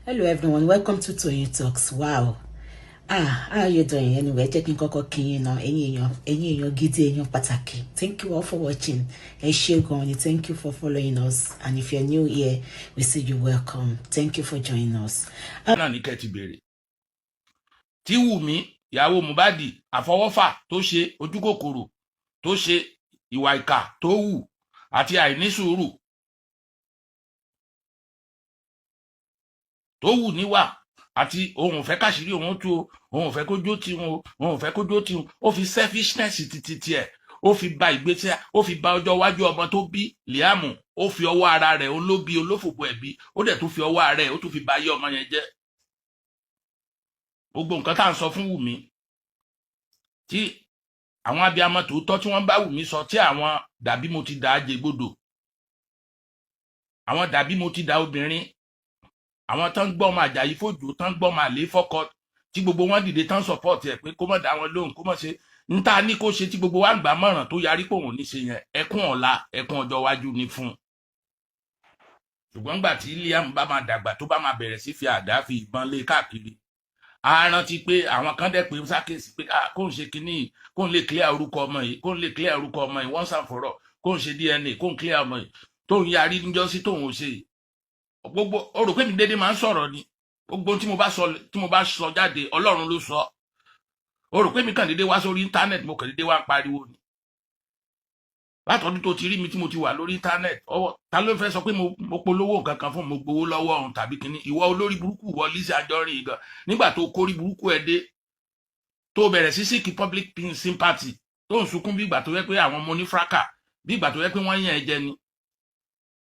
Hello everyone, welcome to Toyeen Talks. Wow. How are you doing? Anyway, jẹ́ kí n kọ́kọ́ kí yín náà, ẹ̀yin èèyàn gidi, èèyàn pàtàkì. Thank you all for watching. Ẹ ṣé gan-an, thank you for following us. And if you're new here, we say you welcome. Thank you for joining us. Náà ní kẹ́ ti béèrè. Tí Wùmí, ìyàwó Mohbad, àfọwọ́fà tó ṣe ojúkòkòrò, tó ṣe ìwà ìkà tó hù àti àìnísùúrù tó hù níwà àti òun ò fẹ́ káṣírí òun tú òun ò fẹ́ kó jó tí òun ò fẹ́ kó jó tí ó fi selfishness títí tiẹ̀ ó fi ba ìgbésí ó fi ba ọjọ́ iwájú ọmọ tó bí Liam ó fi ọwọ́ ara rẹ̀ olóbi olófòbò ẹ̀bí ó dẹ̀ tún fi ọwọ́ ara rẹ̀ ó tún fi ba ayé ọmọ yẹn jẹ́. Gbogbo nǹkan tá à ń sọ fún Wùmí tí àwọn abiyamọ tòótọ́ tí wọ́n bá Wùmí sọ tí àwọn dàbí mo ti dà á jẹgbodò àwọn dàbí mo ti dà obìnrin àwọn tán gbọ́ ọmọ Àjàyí Fòjó tán gbọ́ ọmọ àlè fọ́kọ tí gbogbo wọn dìde tán support ẹ̀ pé kó mọ̀ dá wọn lóhùn kó mọ̀ ṣe ń ta ní kó ṣe tí gbogbo wa ń gbà mọ̀ràn tó yarí pò wọ́n ní ṣe yẹn ẹkún ọ̀la ẹkún ọjọ́ iwájú ni fún un. Ṣùgbọ́n gbà tí Liam bá máa dàgbà tó bá máa bẹ̀rẹ̀ sí fi àdá fi ìbọn lé káàkiri a rántí pé àwọn kan dẹ̀ pé sákèsí pé kó ń ṣe kinní kó ń lè clear orúkọ ọmọ yìí kó ń lè clear orúkọ ọmọ yìí once and for all kó ń ṣe DNA kó ń clear ọmọ yìí tó ń yarí níjọ́sí tóun ò ṣe yìí gbogbo o rò pé mi dédé máa ń sọ̀rọ̀ ni gbogbo tí mo bá sọ jáde Ọlọ́run ló sọ o rò pé mi kàn dédé wá sórí íńtánẹ́ẹ̀tì mo kàn dédé wá ń pariwo ni látọdún tó ti rí mi tí mo ti wà lórí íńtánẹ́ẹ̀tì ọwọ́ ta ló fẹ́ sọ pé mo polówó nǹkan kan fún mo gbowó lọ́wọ́ ọ̀hún tàbí kínní ìwọ olórí burúkú wọ Lizzy Anjorin gan nígbà tó kórí burúkú ẹ dé tó bẹ̀rẹ̀ sí seek public sympathy tó ń sunkún bí ìgbà tó yẹ pé àwọn ọmọ onífraka bí ìgbà tó yẹ pé wọ́n yàn ẹ jẹ ni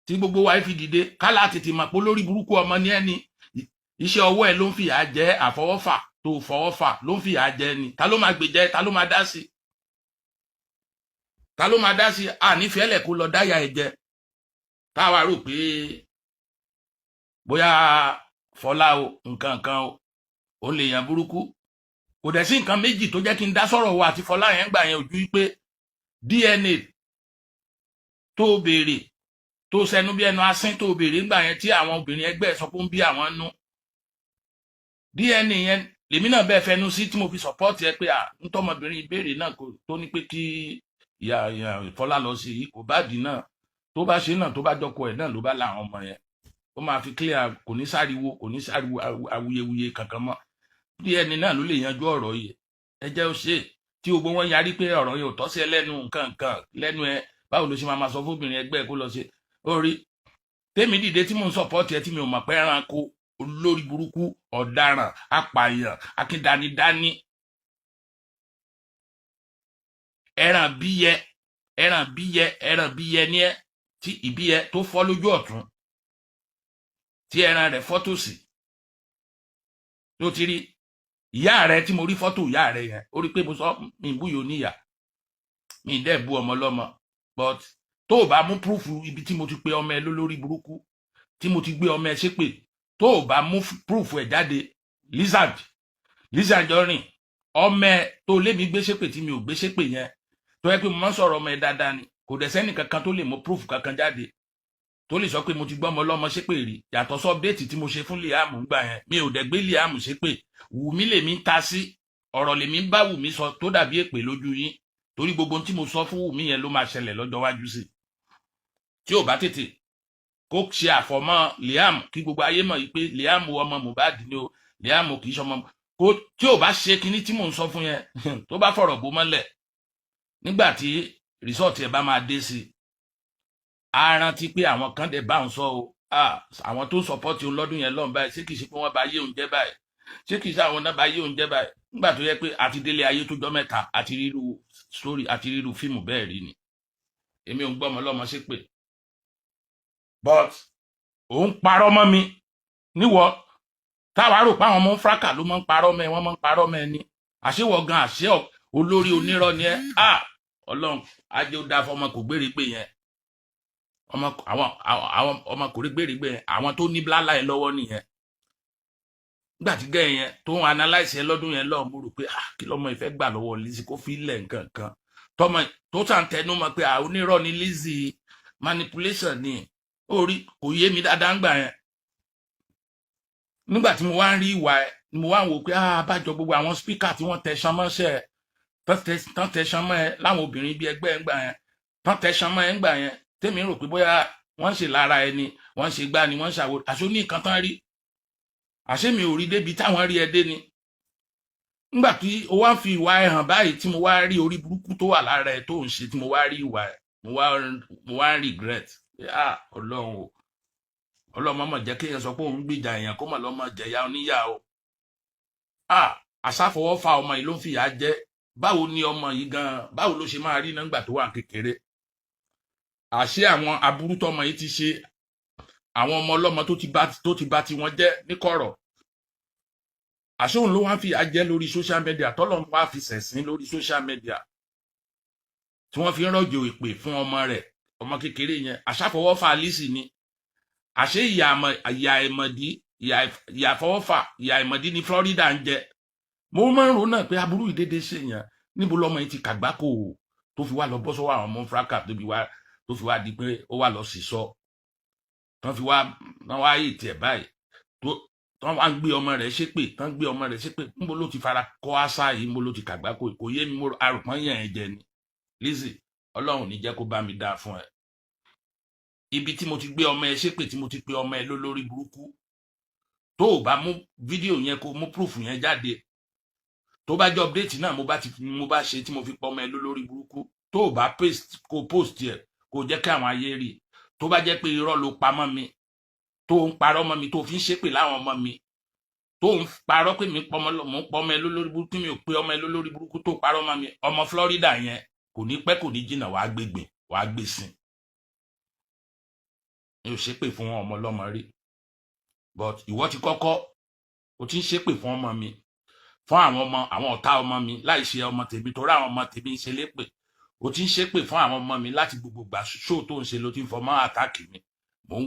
tí gbogbo wa fi dìde kálá tètè mọ̀ pé olórí burúkú ọmọ ní ẹni iṣẹ́ ọwọ́ ẹ ló ń fìyà jẹ àfọwọ́fà tó fọwọ́fà ló ń fìyà jẹ ni ta ló máa gbèjẹ ta ló máa dá sí ta ló máa dá sí ànífẹ́lẹ̀ kó lọ dáyà ẹ jẹ táwa rò pé bóyá Fọlá o nǹkan kan o ó lè yàn burúkú kò dẹ̀ sí nǹkan méjì tó jẹ́ kí n dá sọ̀rọ̀ wa àti Fọlá yẹn gbà yẹn ojú wípé DNA tó béèrè tó sẹnu bí ẹnu asín tó béèrè ńgbà yẹn tí àwọn obìnrin ẹgbẹ́ sọ pé ń bí àwọn nú DNA yẹn lèmi náà bẹ́ẹ̀ fẹnu sí tí mo fi support ẹ pé ń tọmọbìnrin ìbéèrè náà tó ní pé kí ìyá Fọlá lọ sí i kò bá dì náà tó bá ṣe náà tó bá jọkọ ẹ náà ló bá láwọn ọmọ yẹn ó máa fi clear kò ní sáriwo awuyewuye kankan mọ́ DNA náà ló lè yanjú ọ̀rọ̀ yìí ẹ jẹ́ ó ṣe tí gbogbo wọn yarí pé ọ̀rọ̀ yìí ò tọ́ sí ẹ lẹ́nu nǹkan lẹ́nu ẹ báwo ló ṣe máa sọ fóbìnrin ẹgbẹ́ kó lọ ṣe orí tèmi dìde tí mò ń support ẹ tí mi ò mọ̀ pé ẹranko olórí burúkú ọ̀daràn apààyàn akíndanidání ẹran bíyẹ ní ẹ tí ìbíyẹ tó fọ́ lójú ọ̀tún tí ẹran rẹ̀ fọ́ tòsì tó ti rí ìyá rẹ̀ tí mo rí fọ́tò ìyá rẹ̀ yẹn ó rí pé mo sọ mi ń búyò níyà mi ń dẹ́ bu ọmọ lọ́mọ but tó o bá mú púrúfù ibi tí mo ti pe ọmọ ẹ lólórí burúkú tí mo ti gbé ọmọ ẹ ṣépè tó o bá mú púrúfù ẹ jáde Lizzy Anjorin ọmọ ẹ tó lémi gbé ṣépè tí mi ò gbé ṣépè yẹn tó yẹ pé mo máa ń sọ̀rọ̀ ọmọ ẹ dáadáa ni kò dẹ̀ sẹ́nì kankan tó lè mú púrúfù kankan jáde tó lè sọ pé mo ti gbọ́ ọmọ ọlọ́mọ ṣépè rí yàtọ̀ sọ update tí mo ṣe fún Liam ńgbà yẹn mi ò dẹ̀ gbé Liam ṣépè Wùmí lèmi ń ta sí ọ̀rọ̀ lèmi ń bá Wùmí sọ tó dàbí èpè lójú yín torí gbogbo tí mo sọ fún Wùmí yẹn ló máa ṣẹlẹ̀ lọ́jọ́ iwájú sí tí ò bá tètè kó ṣe àfọ̀mọ́ Liam kí gbogbo ayé mọ̀ yìí pé Liam ọmọ Mohbad ni o Liam kì í ṣọmọ kó tí ò bá ṣe kinní tí mò ń sọ fún yẹn tó bá fọ̀rọ̀ bó mọ́lẹ̀ nígbà tí rìsọ́ọ̀tì ẹ̀ bá máa dé sí a rántí pé àwọn kan dẹ̀ bá ń sọ o àwọn tó ń sọpọ́tì òun lọ́dún yẹn lọ́n báyìí ṣé kìí ṣe pé wọ́n bá yé òun jẹ́ báyìí ṣé kìí ṣe àwọn náà bá yé òun jẹ́ báyìí nígbà tó yẹ pé àti délé ayé tó jọ mẹ́ta àti ríru story àti ríru fíìmù bẹ́ẹ̀ rí ni èmi ò ń gbọ́ ọmọ lọ́mọ ṣépè but òun parọ́ mọ́ mi níwọ̀ táwa rò pé àwọn ọmọ ń frákà ló máa ń parọ́ mẹ́ wọ́n máa ń parọ́ mẹ́ ni àṣewọ̀ gan àṣẹ olórí onírọ́ ni ẹ́ Ọlọ́run ajé ó dá fọmọ kò gbére pé yẹn àwọn ọmọ kò rí gbére pé àwọn tó ní blálà ẹ lọ́wọ́ nìyẹn nígbà tí gẹ́ yẹn tó ń analyse ẹ lọ́dún yẹn lọ́ọ̀ mo rò pé kí lọ́mọ ìfẹ́ gbà lọ́wọ́ Lizzy kó fi lẹ̀ nǹkan kan tọmọ tó sàn tẹnu mọ́ pé onírọ́ ni Lizzy manipulation ni orí kò yé mi dáadáa ń gbà yẹn nígbà tí mo wá ń rí ìwà ẹ̀ ni mo wá ń wò pé àbájọ gbogbo àwọn spíkà tí wọ́n tẹ̀sán mọ́ṣẹ́ ẹ̀ tán tẹ̀sán mọ́ ẹ láwọn obìnrin bíi ẹgbẹ́ ẹ̀ ń gbà yẹn tán tẹ̀sán mọ́ ẹ ń gbà yẹn tèmi rò pé bóyá wọ́n ń ṣe lára ẹni wọ́n ń ṣe gbá ni wọ́n ń ṣàwò àṣọ ní nǹkan tán rí àṣé mi ò rí débi táwọn rí ẹ dé ni nígbà tí o wá ń fi ìwà ẹ hàn báyìí tí mo wá rí orí burúkú tó wà lára ẹ tó ń ṣe tí mo wá rí ìwà ẹ mo wá ń regret ọlọ́run o ọlọ́run mọ̀mọ̀ jẹ́ kéèyàn sọ pé òun gbìjà èèyàn kó mọ̀ lọ́mọ jẹ̀yà oníyà o àṣàfọwọ́fà ọmọ yìí ló ń fìyà jẹ báwo ni ọmọ yìí gan báwo ló ṣe máa rí nígbà tó wà kékeré àṣé àwọn aburú tọmọ yìí ti ṣe àwọn ọmọ ọlọ́mọ tó ti bà tiwọn jẹ́ níkọ̀rọ̀ àṣé òun ló wá ń fìyà jẹ lórí social media tọ́lọ́run wá fi ṣẹ̀sín lórí social media tí wọ́n fi ń rọ̀jò ìpè fún ọmọ rẹ̀ ọmọ kékeré yẹn àṣàfọwọ́fà Lizzy ni àṣé ìyà ìmọ̀dí ìyà àfọwọ́fà ìyà ìmọ̀dí ní Florida ń jẹ mo máa ń rò náà pé aburú ìdédé ṣèyàn níbo lọmọ yìí ti kàgbákò tó fi wá lọ bọ́ sọ́wọ́ àwọn ọmọ fraka tó fi wá di pé ó wà lọ sí sọ tán fi wá yìí tiẹ̀ báyìí tán wá ń gbé ọmọ rẹ̀ ṣépè tán gbé ọmọ rẹ̀ ṣépè níbo ló ti fara kọ́ àṣà yìí níbo ló ti kàgbákò kò yé mi mo arùpọ̀n yẹn ẹ̀ jẹ ni Lizzy ọlọ́run ní jẹ́ kó bá mi dáa fún ẹ ibi tí mo ti gbé ọmọ ẹ ṣépè tí mo ti pe ọmọ ẹ lólórí burúkú tó o bá mú fídíò yẹn kó mú proof yẹn jáde tó bá jẹ́ update náà mo bá ṣe tí mo fi pọ ọmọ ẹ lólórí burúkú tó o bá post ẹ kó jẹ́ kí àwọn ayé rí tó bá jẹ́ pé irọ́ ló pamọ́ mi tó ń parọ́ mọ́ mi tó fi ń ṣépè láwọn ọmọ mi tó ń parọ́ pé mo ń pọ ọmọ ẹ lólórí burúkú mi ò pe ọmọ ẹ lólórí burúkú tó parọ́ mọ́ mi ọmọ Florida yẹn kò ní pẹ́ kò ní jìnnà wàá gbégbìn wàá gbèsìn mi ò ṣépè fún ọmọ ọlọ́mọ rí but ìwọ ti kọ́kọ́ o ti ń ṣépè fún ọmọ mi fún àwọn ọ̀tá ọmọ mi láì ṣe ọmọ tèmi torí àwọn ọmọ tèmi ń ṣe lépè o ti ń ṣépè fún àwọn ọmọ mi láti gbogbo gbà ṣó tó ń ṣe ló ti ń fọmọ àtàkì mi mò ń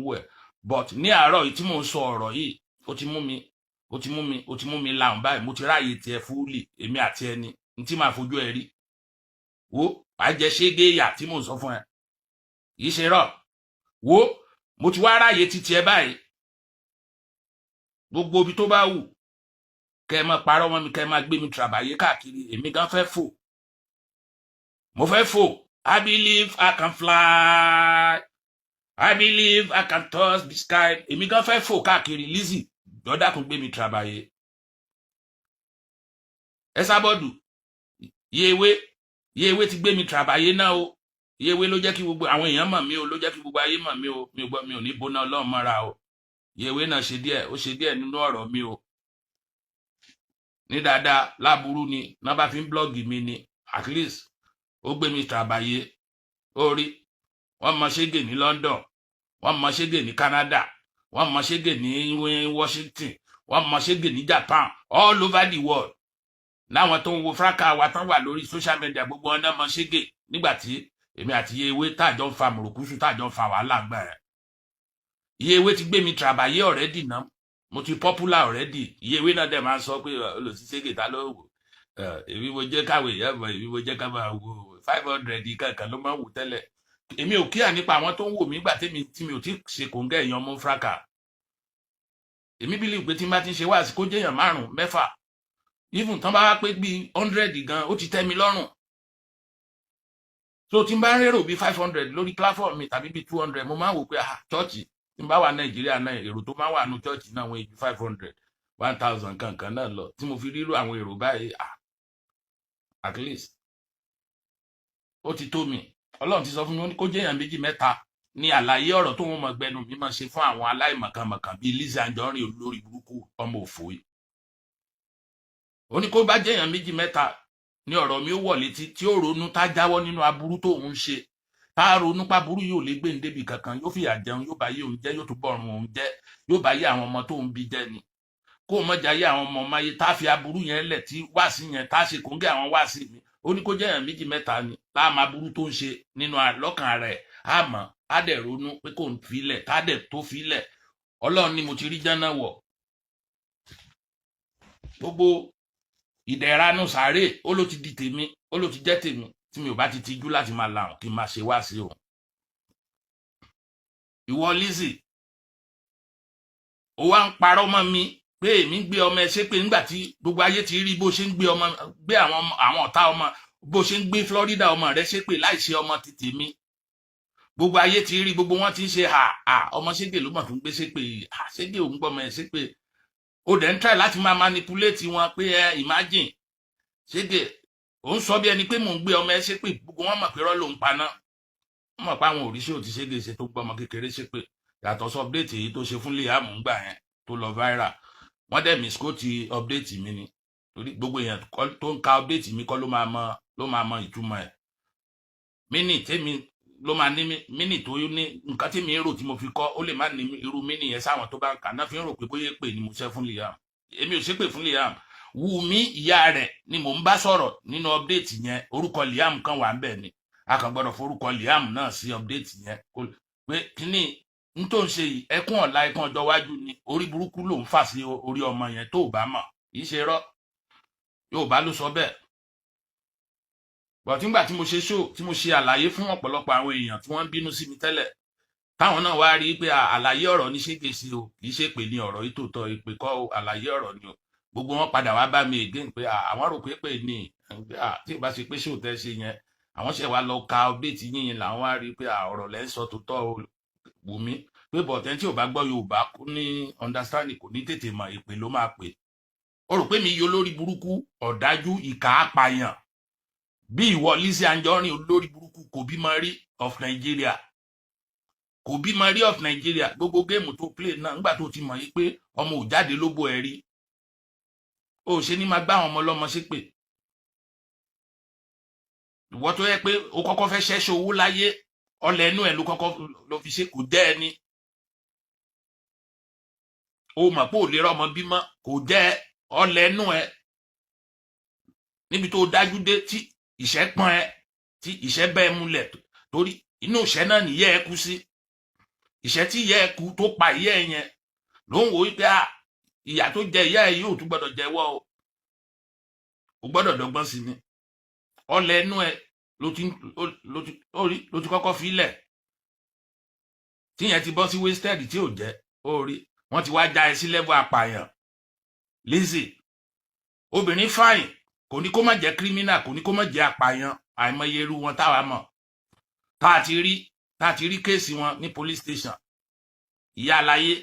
wù ẹ but ní àárọ̀ yìí tí mò ń sọ ọ̀rọ̀ yìí ó ti mú mi láhùn báyìí mo ti ráàyè tiẹ̀ fúlì èmi àti ẹni ní tí màá fojú ẹ rí wo wàá jẹ ṣége ìyà tí mò ń sọ fún ẹ yìí ṣe rọ wo mo ti wá ráàyè títí ẹ báyìí gbogbo ibi tó bá wù kẹ máa parọ́ mọ́ mi kẹ máa gbé mi tìràbàyè káàkiri èmi gan fẹ́ fò mo fẹ́ fò I believe I can fly I believe I can touch the sky èmi gan fẹ́ fò káàkiri Lizzy dọ́dà kún gbé mi tìràbàyè ẹ sábọ́dù yéwé ti gbé mi tìràbàyè náà o yéwé ló jẹ́ kí gbogbo àwọn èèyàn mọ̀ mí o ló jẹ́ kí gbogbo ayé mọ̀ mí o mi ò ní bóná Ọlọ́run mọ́ra o yéwé náà ó ṣe díẹ̀ nínú ọ̀rọ̀ mi o ní dáadáa láburú ni náà bá fi ń blọ́ọ̀gì mi ni at least ó gbé mi tàbàyè orí wọ́n mọ ṣégè ní London wọ́n mọ ṣégè ní Canada wọ́n mọ ṣégè ní Washington wọ́n mọ ṣégè ní Japan all over the world láwọn tó ń wo fraka wa tán wà lórí social media gbogbo ọ̀nà mọ ṣégè nígbà tí èmi àti Yewé tàjọ ń fa mùrùkúsù tàjọ ń fa wàhálà gbà ẹ̀ Yewé ti gbé mi tàbàyè already náà mo ti popular already Yewé náà dẹ̀ máa ń sọ pé olùsíṣègè ta ló wò èmi mo jẹ́ káwé ìyàbọ̀ èmi mo jẹ́ ká máa wo 500 kankan ló máa ń wò tẹ́lẹ̀ èmi ò kíyà nípa àwọn tó ń wò mí gbà tí mi ò tí ṣe kòńgẹ́ èèyàn mú fraka èmi bílíì pé tí n bá ti ń ṣe wá sí kó jẹ́yàn 5 6 even tán bá wá pé bíi 100 gan ó ti tẹ́ mi lọ́rùn so tí n bá ń rérò bíi 500 lórí platform mi tàbí bíi 200 mo máa ń wò pé chọ́ọ̀chì tí n bá wà Nàìjíríà náà èrò tó máa ń wà nù chọ́ọ̀chì náà wọ́n ju 500 1000 kankan náà lọ tí mo fi rírò àwọn èrò báyìí at least ó ti tó mi Ọlọ́run ti sọ fún mi kó jẹ́ èèyàn 2 mẹ́ta ní àlàyé ọ̀rọ̀ tó wọ́n mọ̀ gbẹnu mi máa ṣe fún àwọn aláìmọ̀kànmọ̀kàn bíi Lizzy Anjorin olórí burúkú ọmọ òfò yìí ó ní kó bá jẹ́ èèyàn 2 mẹ́ta ní ọ̀rọ̀ mi ó wọ̀ létí tí ó ronú tá jáwọ́ nínú aburú tó ń ṣe tá ronú pa burú yóò lè gbé ndébì kankan yóò fìyà jẹun yóò bá yé òun jẹ́ yóò tún bọ̀rùn òun jẹ́ yóò bá yé àwọn ọmọ tó ń bí jẹ́ ni kó mọ̀jà yé àwọn ọmọ máyé tá fi aburú yẹn lẹ̀ tí wáàsí yẹn tá ṣe kóńgẹ́ àwọn wáàsí mi ó ní kó jẹ́ èèyàn 2 mẹ́ta ni tá a máa burú tó ń ṣe nínú lọ́kàn rẹ̀ àmọ́ á dẹ̀ ronú pé kò ń filẹ̀ tá dẹ̀ tó filẹ̀ Ọlọ́run ni mo ti rí jánà wọ̀ gbogbo ìdẹ̀ranú sàárè ó ló ti di tèmi ó ló ti jẹ́ tèmi tí mi ò bá ti tijú láti máa làwọn kí n máa ṣe wá sí o. Ìwọ Lizzy ó wá ń parọ́ mọ́ mi pé èmi ń gbé ọmọ ẹ ṣépè nígbà tí gbogbo ayé ti rí bó ṣe ń gbé àwọn ọ̀tá ọmọ bó ṣe ń gbé Florida ọmọ rẹ ṣépè láì ṣe ọmọ ti tèmi. Gbogbo ayé ti rí, gbogbo wọn ti ń ṣe ọmọ Ṣégè ló mọ̀ tó ń gbé ṣépè, Ṣégè òun gbọ́mọ ẹ̀ ṣépè. Ó dẹ̀ ń try láti máa manipulate wọn pé imagine Ṣégè ó ń sọ bí ẹni pé mò ń gbé ọmọ ẹ̀ ṣépè, gbogbo wọn mọ̀ pé rọ́ ló ń paná. Wọ́n mọ̀ pé àwọn òrìṣẹ́ ò ti Ṣégè ṣe tó gbọ́mọ kékeré ṣépè, yàtọ̀ sọ update èyí tó ṣe fún Liam ńgbà yẹn tó lọ viral. Wọ́n dẹ̀ misquote update mi ni, torí gbogbo èèyàn tó ń ka update mi kọ́ ló máa mọ ìtumọ̀ ẹ̀. Mínì tèmi ló máa ní mínì tó ní nǹkan tí mi ń rò tí mo fi kọ́, ó lè má ní irú mínì yẹn sáwọn tó bá ń kà náà fi ń rò pé bóyá pè ní mo ṣe fún Liam. Èmi ò ṣépè fún Liam. Wùmí ìyá rẹ̀ ni mò ń bá sọ̀rọ̀ nínú update yẹn, orúkọ Liam kan wà ń bẹ̀ ni, a kàn gbọ́dọ̀ forúkọ Liam náà sí update yẹn pé kíní n tó ń ṣe yìí ẹkún ọ̀la ẹkún ọjọ́ iwájú ni, orí burúkú ló ń fà sí orí ọmọ yẹn tó bá mọ̀, kì í ṣe rọ́, Yorùbá ló sọ bẹ́ẹ̀. But nígbà tí mo ṣe show tí mo ṣe àlàyé fún ọ̀pọ̀lọpọ̀ àwọn èèyàn tí wọ́n ń bínú sí mi tẹ́lẹ̀, táwọn náà wá rí pé àlàyé ọ̀rọ̀ ní Ṣégè sí o, kì í ṣe pé ní ọ̀rọ̀ ìtòótọ́ ìpè kọ́ o, àlàyé ọ̀rọ̀ ni o. Gbogbo wọn padà wá bá mi again pé àwọn rò pé ní tí ò bá ṣe pé show tẹ́ ṣe yẹn, àwọn ṣe wá lọ ka update yín làwọn wá rí pé ọ̀rọ̀ lẹ́ ń sọ tòótọ́ o Wùmí, pé bọ̀tẹ́ tí ò bá gbọ́ Yorùbá kò ní understanding, kò ní tètè mọ̀, ìpè ló máa pè. Ó rò pé mi yọ lórí burúkú ọ̀dájú ìkà apààyàn bí ìwọ Lizzy Anjorin olórí burúkú kò bímọ rí of Nigeria, kò bímọ rí of Nigeria. Gbogbo géèmù tó play náà nígbà tó ti mọ̀ yí pé ọmọ ò jáde lóbó ẹ̀ rí, ó ṣe ní máa gbá àwọn ọmọ ọlọ́mọ ṣépè. Ìwọ tó yẹ pé ó kọ́kọ́ fẹ́ ṣẹ́ṣẹ́ owó láyé, ọlẹ̀ ẹnu ẹ̀ ló kọ́kọ́ lọ fi ṣe, kò jẹ́ ẹni. Ó mọ̀ pé ò lè rọ́mọ bímọ, kò jẹ́ ọlẹ̀ ẹnu ẹ̀ níbi tó dájú dé tí ìṣẹ́ pọ́n ẹ, tí ìṣẹ́ bẹ́ẹ̀ múlẹ̀, torí inú ìṣẹ́ náà nìyẹ́ ẹ kú sí. Ìṣẹ́ tí ìyẹ́ ẹ kú tó pa ìyẹ́ ẹ yẹn ló ń wò wípé ìyà tó jẹ ìyá ẹ yóò tún gbọ́dọ̀ jẹ́wọ́ o gbọ́dọ̀ dọ́gbọ́n sí ni. Ọlẹ̀ ẹnu ẹ ló ti kọ́kọ́ filẹ̀, tí yẹn ti bọ́ sí wasted tí ò jẹ́ orí, wọ́n ti wá já ẹ sí level apààyàn. Lizzy obìnrin fine, kò ní kó má jẹ́ criminal, kò ní kó má jẹ́ apààyàn, àìmọye irú wọn táwa mọ̀, tá a ti rí kéèsì wọn ní police station. Ìyá aláyé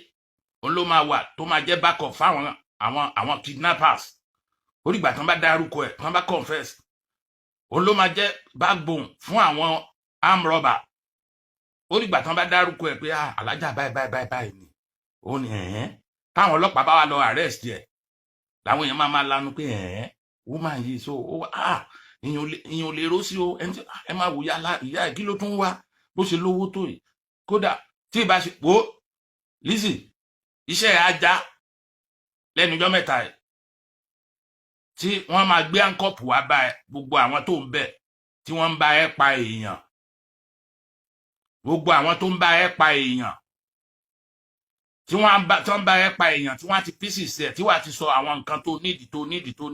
òun ló máa wà tó máa jẹ́ backup fáwọn àwọn kidnappers. Orígbà tán bá dárúkọ ẹ̀, tán bá confess, òun ló máa jẹ́ backbone fún àwọn armed robber. Orígbà tán bá dárúkọ ẹ̀ pé alájà báyìí ni ó ní táwọn ọlọ́pàá bá wà lọ arrest ẹ̀, làwọn èèyàn máa lanu pé woman yìí so èèyàn ò lè ró sí o, ẹ máa wò ìyá ẹ̀ kí ló tún wá bó ṣe lówó tó yìí. Kódà tí ì bá ṣe wò Lizzy iṣẹ́ ẹ̀ ajá lẹ́nujọ́ mẹ́ta ẹ̀, tí wọ́n máa gbé àǹkọ́pù wá bá ẹ, gbogbo àwọn tó ń bẹ̀ tí wọ́n ń bá ẹ pa èèyàn, gbogbo àwọn tó ń bá ẹ pa èèyàn, tí wọ́n ń bá ẹ pa èèyàn, tí wọ́n ti pieces ẹ̀, tí wọ́n ti sọ àwọn nǹkan tó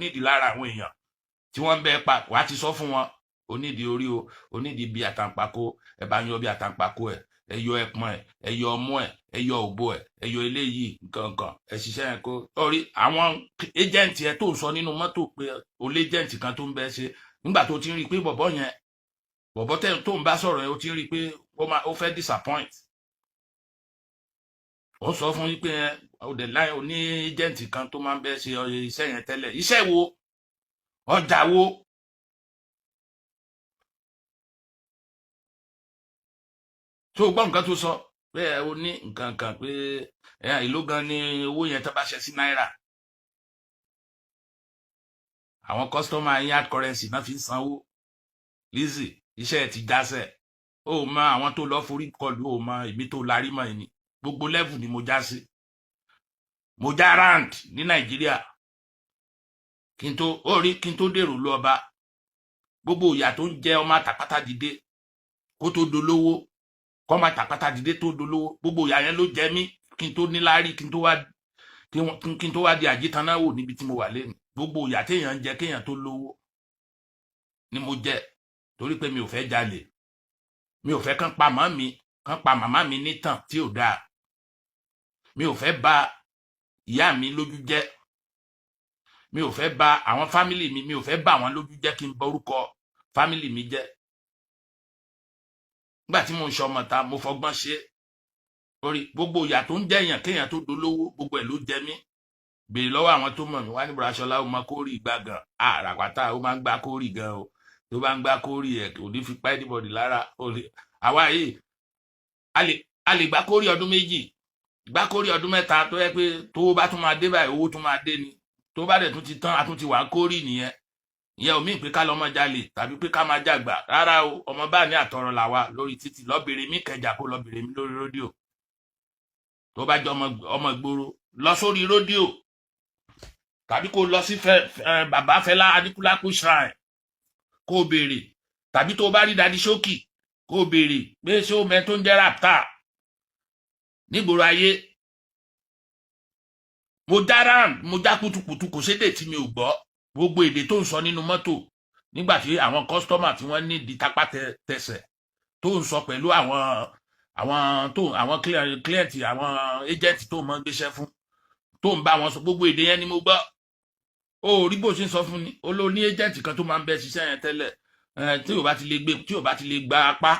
nídìí lára àwọn èèyàn tí wọ́n ń bẹ pa, wàá ti sọ fún wọn onídìí orí o, onídìí bí àtàǹpàkò, ẹ bá yọ bí àtàǹpàkò ẹ yọ ẹpọn ẹ yọ ọmú ẹ yọ òbó ẹ yọ eléyìí nǹkan ẹ ṣiṣẹ́ yẹn kó orí àwọn agent ẹ tó ń sọ nínú mọ́tò pé o lé agent kan tó ń bẹ ṣe, nígbà tó ti ń rí i pé bọ̀bọ̀ tó ń bá sọ̀rọ̀ ẹ, o ti ń rí i pé ó fẹ́ disappoint. Ó sọ fún yín pé ọdẹ láì oní agent kan tó máa ń bẹ ṣe iṣẹ́ yẹn tẹ́lẹ̀, iṣẹ́ wo, ọjà wo. Tó gbọ́ nǹkan tó sọ pé o ní nǹkan kan pé ìlú gan ni owó yẹn tó bá ṣe sí náírà, àwọn kọ́sítọ́mà yín hard currency náà fi ń sanwó. Lizzy iṣẹ́ ẹ̀ ti jásẹ̀, ó mọ àwọn tó lọ forí kọlù, ó mọ èmi tó larí mọ́ ẹni, gbogbo level ni mo já sí, mo já round ní Nàìjíríà kí n tó dèrò lọ ọba. Gbogbo ìyà tó ń jẹ ọmọ àtàpátá dìde kó tó dolówó, kọ́ máa tàpátá dìde tó dolówó, gbogbo ìyà yẹn ló jẹ mí kí n tó níláárí, kí n tó wá di àjítanáwò níbi tí mo wà lẹ́nu. Gbogbo ìyà téèyàn ń jẹ kéèyàn tó lówó ni mo jẹ, torí pé mi ò fẹ́ jalè, mi ò fẹ́ kán pa màmá mi nítàn tí ò dáa, mi ò fẹ́ bà ìyá mi lójú jẹ́, mi ò fẹ́ bà àwọn fámìlì mi ò fẹ́ bà wọ́n lójú jẹ́ kí n bà orúkọ fámìlì mi jẹ́. Nígbà tí mo ń ṣọmọ ta mo fọgbọ́n ṣe orí gbogbo ìyà tó ń jẹyàn kéèyàn tó dolówó gbogbo ẹ̀ ló jẹ mí. Béèrè lọ́wọ́ àwọn tó mọ̀ mí wá ní Bùrọ̀ṣọlá ó máa kórì gbá gan, àràpàtà ó máa ń gbá kórì gan o, tó bá ń gbá kórì ẹ̀ kò ní fi pa anybody lára. Àwa yìí a lè gbá kórì ọdún méjì, gbá kórì ọdún mẹ́ta, tó yẹ pé tó bá tún máa dé báyìí owó tún máa dé ni, tó bá dẹ̀ tún ti tán a tún ti wà kórì nìyẹn. Ìyẹn ò mí pé ká lọ́mọ jalè tàbí pé ká máa jàgbà rárá o. Ọmọ bá ní àtọrọ làwa lórí títì, lọ́bìnrin mi kẹjà kó lọ́bìnrin mi lórí rédíò. Tó bá jẹ́ ọmọ ìgboro lọ sórí rédíò tàbí kó lọ sí bàbá Fẹlá Aníkúlápó shrine kó béèrè, tàbí tó bá rí Daddy Showkey kó béèrè pé ṣé ó mẹ́ tó ń jẹ́ Rapta nígboro ayé. Mo dára mo já kutukutu kò sédè tí mi ò gbọ́ gbogbo èdè tó ń sọ nínú mọ́tò nígbà tí àwọn kọ́sítọ́mà tí wọ́n ní di tápá tẹsẹ̀ tó ń sọ pẹ̀lú àwọn kílẹ̀ǹtì àwọn éjẹ̀ǹtì tó mọ́ gbéṣẹ́ fún tó ń bá wọn sọ gbogbo èdè yẹn ni mo gbọ́. Ó rí bó ṣe ń sọ fún ni ó ló ní éjẹ̀ǹtì kan tó máa ń bẹ ṣiṣẹ́ yẹn tẹ́lẹ̀, tí ò bá ti lè gba apá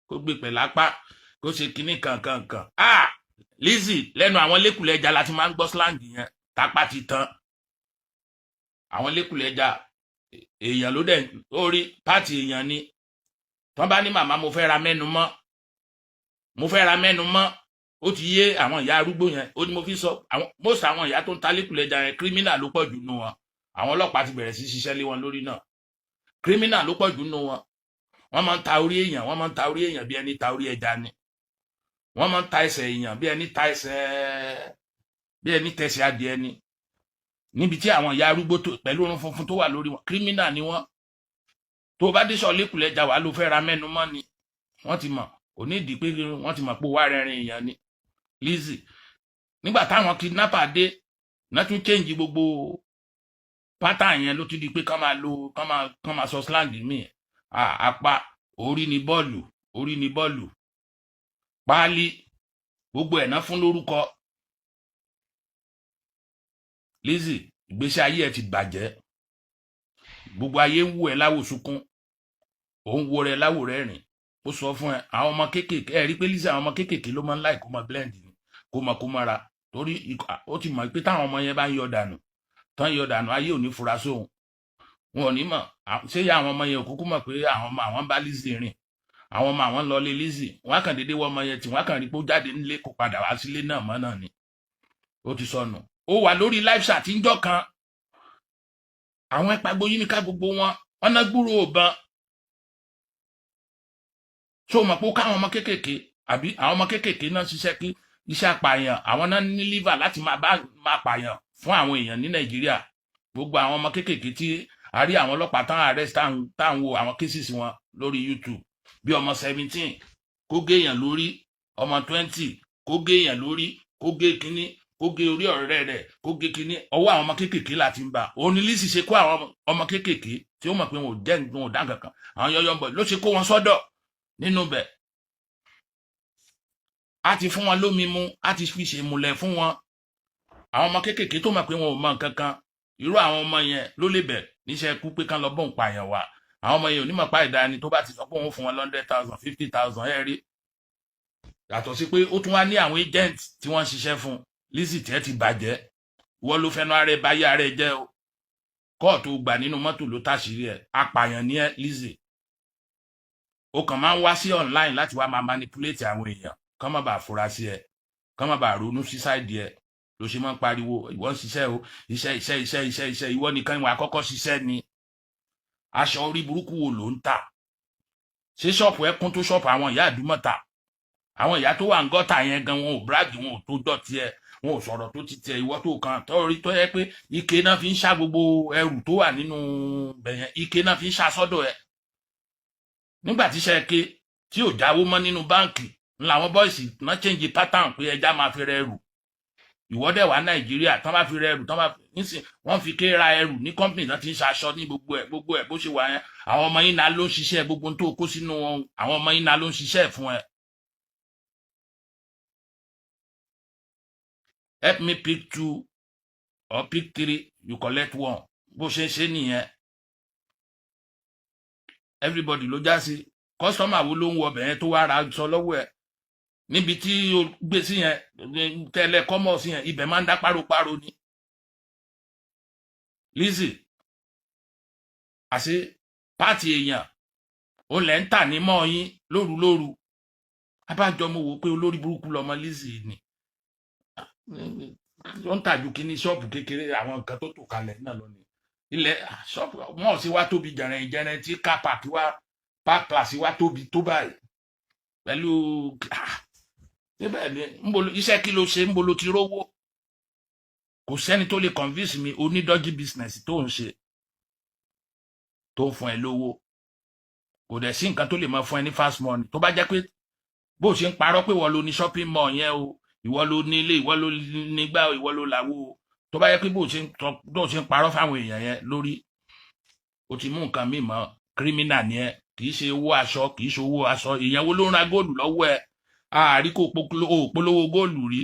kó gbé pẹ̀lú apá kó ṣe kinní kankan. Lizzy lẹ́nu àwọn lékùlẹ̀jà láti máa ń gbọ́ slang yẹn, tápá ti tán. Àwọn lékùlẹ̀jà èèyàn ló dẹ̀ orí pàtì èèyàn ni. Tán bá ní màmá mo fẹ́ ra mẹ́nu mọ́ ó ti yé àwọn ìyá arúgbó yẹn. Ó ní mo fi sọ most àwọn ìyá tó ń ta lékùlẹ̀jà yẹn criminal ló pọ̀ jù nù wọn. Àwọn ọlọ́pàá ti bẹ̀rẹ̀ sí ṣiṣẹ́ lé wọn lórí náà. Criminal ló pọ̀ jù nù wọn. Wọ́n máa ń ta orí èèyàn bí ẹni ta orí ẹja ni. Wọ́n máa ń ta ẹsẹ̀ èèyàn bí ẹni tẹsẹ̀ adìẹ ni. Níbi tí àwọn ìyá arúgbó pẹ̀lú orun funfun tó wà lórí wọn criminal ni wọ́n. Tó bá dé sọ lékùlẹ̀jà wà ló fẹ́ ra mẹ́nu mọ́ ni wọ́n ti mọ̀, kò ní ìdí pé wọ́n ti mọ̀ pé wá rẹrin èèyàn ni. Lizzy nígbà táwọn kidnapper dé náà tún change gbogbo pattern yẹn ló tún di pé kán máa sọ slang mi. Apá orí ni bọ́ọ̀lù páálí gbogbo ẹ̀ náà fún lórúkọ. Lizzy ìgbésí ayé ẹ ti bàjẹ́, gbogbo ayé ń wò ẹ láwò sunkún, òun wo rẹ láwò rẹ́rìn. Ó sọ fún ẹ àwọn ọmọ kéékèèké ẹ rí pé Lizzy àwọn ọmọ kéékèèké ló máa ń láì kó máa blend ni kó mára torí ó ti mọ̀ pé táwọn ọmọ yẹn bá ń yọ dànù ayé ò ní fura sóhun. Wọn ò ní mọ̀ ṣé ya àwọn ọmọ yẹn ò kúkú mọ̀ pé àwọn ọmọ àwọn bá Lizzy rìn, àwọn ọmọ àwọn lọ lé Lizzy, wọn á kàn déédéé wọ ọmọ yẹn tí wọn á kàn rí pé ó jáde nílé kó padà wá sílé náà mọ́ náà ni. Ó ti sọnù. Ó wà lórí live chat ńjọ́ kan àwọn ẹ̀pàgbó yìí ní ká gbogbo wọn ná gbúrò ọ̀bọ̀n. Ṣó mọ̀ pé ó káwọn ọmọ kéékèèké àbí àwọn ọmọ kéékèèké náà ṣiṣẹ́ kí iṣẹ́ apààyàn, àwọn náà ní liver láti máa pààyàn fún àwọn èèyàn ní Nàìjíríà. Gbogbo àwọn ọmọ kéékèèké tí a rí àwọn ọlọ́pàá tán arrest táwọn wo àwọn cases wọn lórí YouTube bí ọmọ 17 kó gé èèyàn lórí, ọmọ 20 kó gé èèyàn lórí, kó gé kínní, kó gé orí ọ̀rẹ́ rẹ̀, kó gé kínní. Ọwọ́ àwọn ọmọ kéékèèké láti ń bá. Òun ni Lizzy ṣe kó àwọn ọmọ kéékèèké tí ó mọ̀ pé wọn ò dá kankan, àwọn yọyọ bọ̀ ló ṣe kó wọn sọ́dọ̀ nínú bẹ̀. A ti fún wọn lómi mu, a ti fi ṣèmùlẹ̀ fún wọn. Àwọn ọmọ kéékèèké tó mọ̀ pé wọn ò mọ nǹkan kan, irú àwọn ọmọ yẹn ló lè bẹ̀ níṣẹ́ kú pé kán lọ bọ́n pààyàn wá. Àwọn ọmọ yẹn ò ní mọ̀ pa ìdá ni tó bá ti sọ pé òun fún wọn 100,000 50,000 ẹ rí. Yàtọ̀ sí pé ó tún wá ní àwọn agent tí wọ́n ń ṣiṣẹ́ fún. Lizzy tiẹ̀ ti bàjẹ́, wọ́n ló fẹ́nu ara ẹ báyé ara ẹ jẹ́ o. Kóòtù gbà nínú mọ́tò ló táṣìírí ẹ̀, apààyàn ní ẹ Lizzy. Ó kàn máa ń wá sí online láti wá máa manipulate àwọn èèyàn kán má bàa fura sí ẹ, kán má bàa ronú sí side ẹ ló ṣe máa ń pariwo ìwọ ń ṣiṣẹ́ o, iṣẹ́ ìwọ nìkan ìwà àkọ́kọ́ ṣiṣẹ́ ni. Aṣọ orí burúkú wo ló ń tà? Ṣé ṣọ́ọ̀pù ẹ kún tó ṣọ́ọ̀pù àwọn ìyá àdúmọ̀tà? Àwọn ìyá tó wà ń gọ́tà yẹn gan wọn ò brag, wọn ò tó dọ̀tí ẹ, wọn ò sọ̀rọ̀ tó ti tẹ ìwọ tó kan tọ́rí tó yẹ pé ike náà fi ń ṣá gbogbo ẹrù tó wà nínú bẹ̀yẹn, ike náà fi ń ṣá sọ́dọ̀ ẹ. Nígbà tí iṣẹ́ ike tí ò jáwó mọ́ nínú báǹkì làwọn bọ́ìsì náà change pattern pé ẹja máa fi rẹ ẹrù. Ìwọ́dẹ̀ wà Nàìjíríà tán bá fi rẹ ẹrù tán bá nísìn wọ́n fi ké ra ẹrù ní company náà ti ń ṣaṣọ ní gbogbo ẹ̀ bó ṣe wà yẹn. Àwọn ọmọ yín náà ló ń ṣiṣẹ́ gbogbo tó kó sínú àwọn ọmọ yín náà ló ń ṣiṣẹ́ fún ẹ. Help me pick 2 or pick 3 you collect 1 bó ṣe nìyẹn everybody ló já sí customer wo ló ń wọ bẹ̀yẹn tó wá ra aṣọ lọ́wọ́ ẹ̀ níbi tí o gbé sí yẹn tẹ́lẹ̀ kọ́mọ̀ sí yẹn ibẹ̀ máa ń dá páropáro ni Lizzy àṣé pààtì èèyàn ó lẹ́ ń tà ní mọ́ yín lóru abájọ mo wò pé olórí burúkú lọmọ Lizzy ni ó ń tàjú kí ní ṣọ́ọ̀bù kékeré àwọn nǹkan tó tò kalẹ̀ náà lọ ni ilẹ̀ ṣọ́ọ̀bù mọ́ sí wá tóbi jẹ̀rẹ̀ tí car park wá park place wá tóbi tó báyìí pẹ̀lú níbẹ̀ ni iṣẹ́ kí ló ṣe ń bolo ti rówó kò sẹ́ni tó lè convince mi onídọ́jí business tó ń ṣe tó ń fún ẹ lówó kò dẹ̀ sí nǹkan tó lè máa fún ẹ ní fast money tó bá jẹ́ pé bó ṣe ń parọ́ pé ìwọ ló ní shopping mall yẹn o ìwọ ló ní ilé ìwọ ló nígbà ìwọ ló làwó o tó bá jẹ́ pé bó ṣe ń parọ́ fáwọn èèyàn yẹn lórí o ti mú nǹkan míì mọ́ criminal ni ẹ kì í ṣe owó aṣọ kì í ṣe owó aṣọ ìyẹn wo ló ń ra góòlù lọ́wọ́ ẹ àárí kò polówó góòlù rí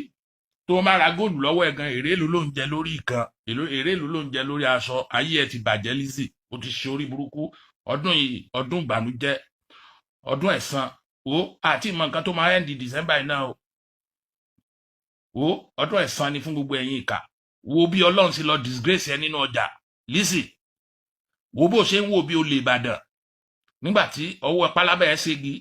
tó máa ra góòlù lọ́wọ́ ẹ̀ gan èrè èlò ló ń jẹ lórí ìkan èrè èlò ló ń jẹ lórí aṣọ ayé ẹ ti bàjẹ́ Lizzy ó ti ṣe orí burúkú ọdún yìí ọdún ìbànújẹ́ ọdún ẹ̀san o àti ìmọ̀ nǹkan tó máa end December yìí náà o ọdún ẹ̀san ni fún gbogbo ẹ̀yin ìkà wo bí Ọlọ́run sì lọ disgrace ẹ nínú ọjà Lizzy wo bó ṣe ń wo bí olè Ìbàdàn nígbà tí ọwọ́ pálábẹ́ ẹ ségi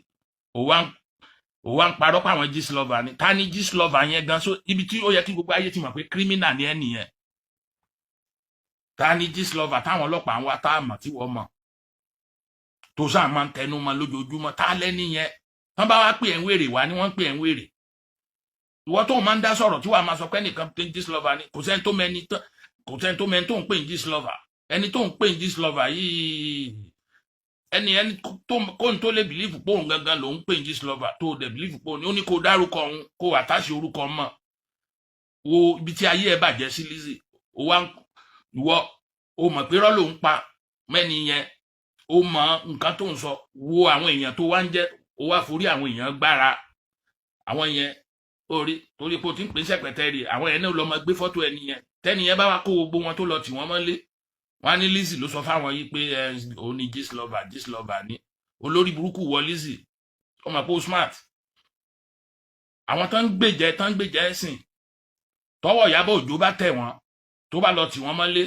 ó wá ń parọ́ pàwọn Gistlover ni ta ni Gistlover yẹn gan so ibi tí ó yẹ kí gbogbo ayé ti mọ̀ pé criminal ni ẹ nìyẹn ta ni Gistlover táwọn ọlọ́pàá ń wá tá a mọ̀ tí wọ́n mọ̀ tó sáà máa ń tẹnu mọ́ lójoojúmọ́ tá a lẹ́ni yẹn wọ́n bá wá pè ẹ̀ ń wèrè wá ni wọ́n ń pè ẹ̀ ń wèrè ìwọ tó máa ń dá sọ̀rọ̀ tí wàá máa sọ pé ẹnìkan pé Gistlover ni kò sẹ́ni tó mẹ́ni tó ń pè ní Gistlover ẹni tó ń pè ní Gistlover yìí ẹni kóhun tó lè bìlífù póhun gangan ló ń pè ní Gistlover tó dẹ̀ bìlífù póhun ni ó ní kó dárúkọ òun kó àtàṣe orúkọ mọ̀ wo ibi tí ayé ẹ bàjẹ́ sí Lizzy ìwọ o mọ̀ pé rọ́ ló ń pa mẹ́ni yẹn o mọ̀ nǹkan tó ń sọ wo àwọn èèyàn tó wá ń jẹ́ o wá forí àwọn èèyàn gbára àwọn yẹn orí torí pé o ti ń pè ní sẹ́pẹ̀tẹ́rì àwọn yẹn náà lọ mọ gbé fọ́tò ẹni yẹn tẹ́ni yẹn bá wá kó gbogbo wọn tó lọ tì wọ́n mọ́lé wọn á ní Lizzy ló sọ fáwọn yìí pé òun ni Gistlover ní olórí burúkú wọ Lizzy ó mọ̀ pé ó smart àwọn tó ń gbèjẹ ẹ̀sìn tọwọ́ Ìyábọ̀ Òjó bá tẹ̀ wọ́n tó bá lọ tì wọ́n mọ́lé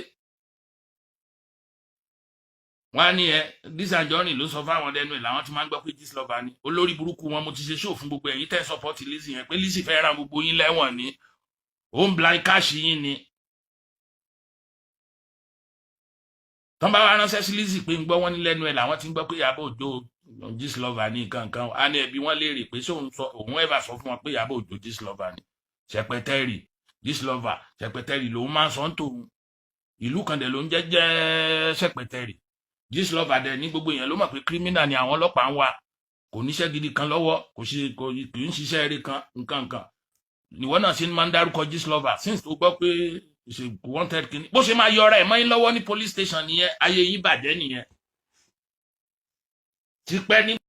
wọn á ní Lizzy Anjorin ló sọ fáwọn lẹ́nu ẹ̀ làwọn ti máa ń gbọ́ pé Gistlover ní olórí burúkú wọn mo ti ṣe show fún gbogbo ẹ̀yin tẹ́ support Lizzy yẹn pé Lizzy fẹ́ ra gbogbo yín lẹ́wọ̀n ní ó ń blind cash yín ni tọ́n bá wá ránṣẹ́ sí Lizzy pé ń gbọ́ wọ́n ní lẹ́nu ẹ̀ làwọn ti ń gbọ́ pé Ìyábọ̀ Òjó Gistlover ní nǹkan á ní ẹbí wọn léèrè pé òun ẹ̀bà sọ fún wọn pé Ìyábọ̀ Òjó Gistlover ní sẹpẹtẹ́rì Gistlover sẹpẹtẹ́rì lòun máa ń sọ ń tòun ìlú kan dẹ̀ ló ń jẹ́ sẹpẹtẹ́rì Gistlover dẹ̀ ní gbogbo èèyàn ló mọ̀ pé criminal ni àwọn ọlọ́pàá ń wá kò níṣẹ́ gidi kan lọ́wọ́ kì í ṣiṣẹ́ eré kan nǹkan ìwọ náà ṣe máa ń dárúkọ Gistlover since tó gbọ́ pé ṣe wanted kìíní bó ṣe máa yọra ẹ̀ mọ́ yín lọ́wọ́ ní police station nìyẹn ayé yín bàjẹ́ nìyẹn ti pẹ́ ní.